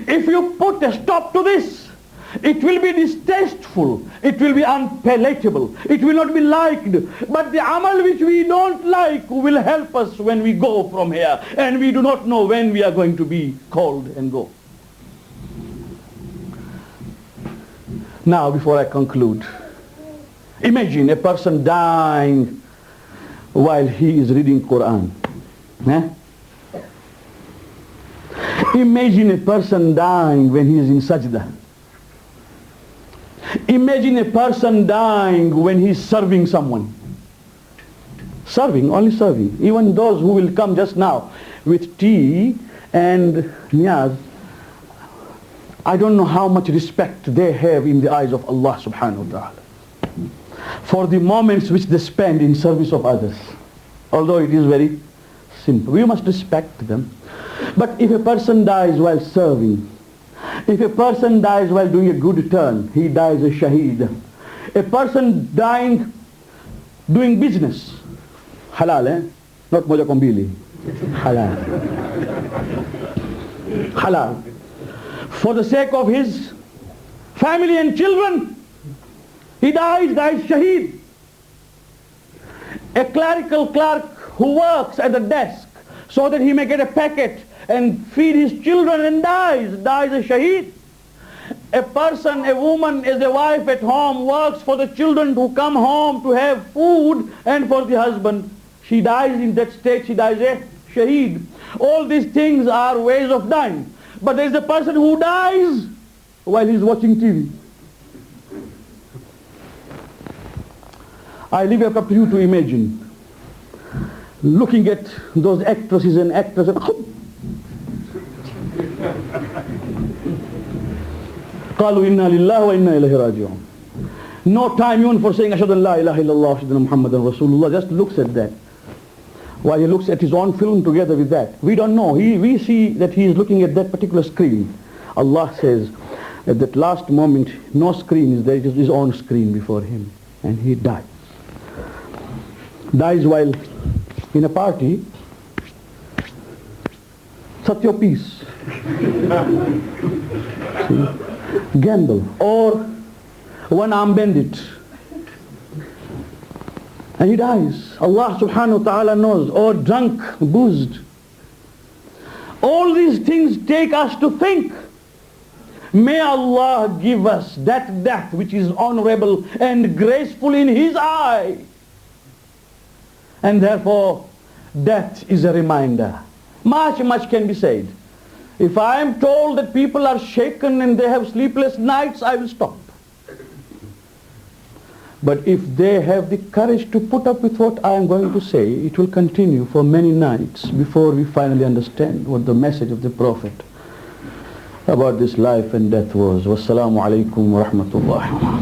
If you put a stop to this, it will be distasteful, it will be unpalatable, it will not be liked. But the amal which we don't like will help us when we go from here, and we do not know when we are going to be called and go. Now, before I conclude, imagine a person dying while he is reading Quran. Imagine a person dying when he is in sajda. Imagine a person dying when he is serving someone. Serving, only serving. Even those who will come just now with tea and niyaz, I don't know how much respect they have in the eyes of Allah subhanahu wa ta'ala for the moments which they spend in service of others. Although it is very simple, we must respect them. But if a person dies while serving, if a person dies while doing a good turn, he dies a shaheed. A person dying doing business, halal, not moja kombili, halal, halal, for the sake of his family and children, he dies shaheed. A clerical clerk who works at the desk so that he may get a packet and feed his children and dies a shaheed. A person, a woman, as a wife at home, works for the children who come home to have food and for the husband. She dies in that state, she dies a shaheed. All these things are ways of dying. But there is a person who dies while he is watching TV. I leave it up to you to imagine looking at those actresses and actors and قالوا إنا لله وإنا إليه راجعون. No time even for saying أشهد أن لا إله إلا الله أشهد أن محمدا رسول الله. Just looks at that. While he looks at his own film together with that. We don't know. We see that he is looking at that particular screen. Allah says at that last moment, no screen is there, it is his own screen before him. And he dies. Dies while in a party. Set your peace. Gamble. Or one-arm bandit. And he dies. Allah subhanahu wa ta'ala knows. Or drunk, boozed. All these things take us to think. May Allah give us that death which is honorable and graceful in His eye. And therefore, death is a reminder. Much can be said. If I am told that people are shaken and they have sleepless nights, I will stop. But if they have the courage to put up with what I am going to say, it will continue for many nights before we finally understand what the message of the Prophet about this life and death was. Wassalamu alaikum wa rahmatullahi.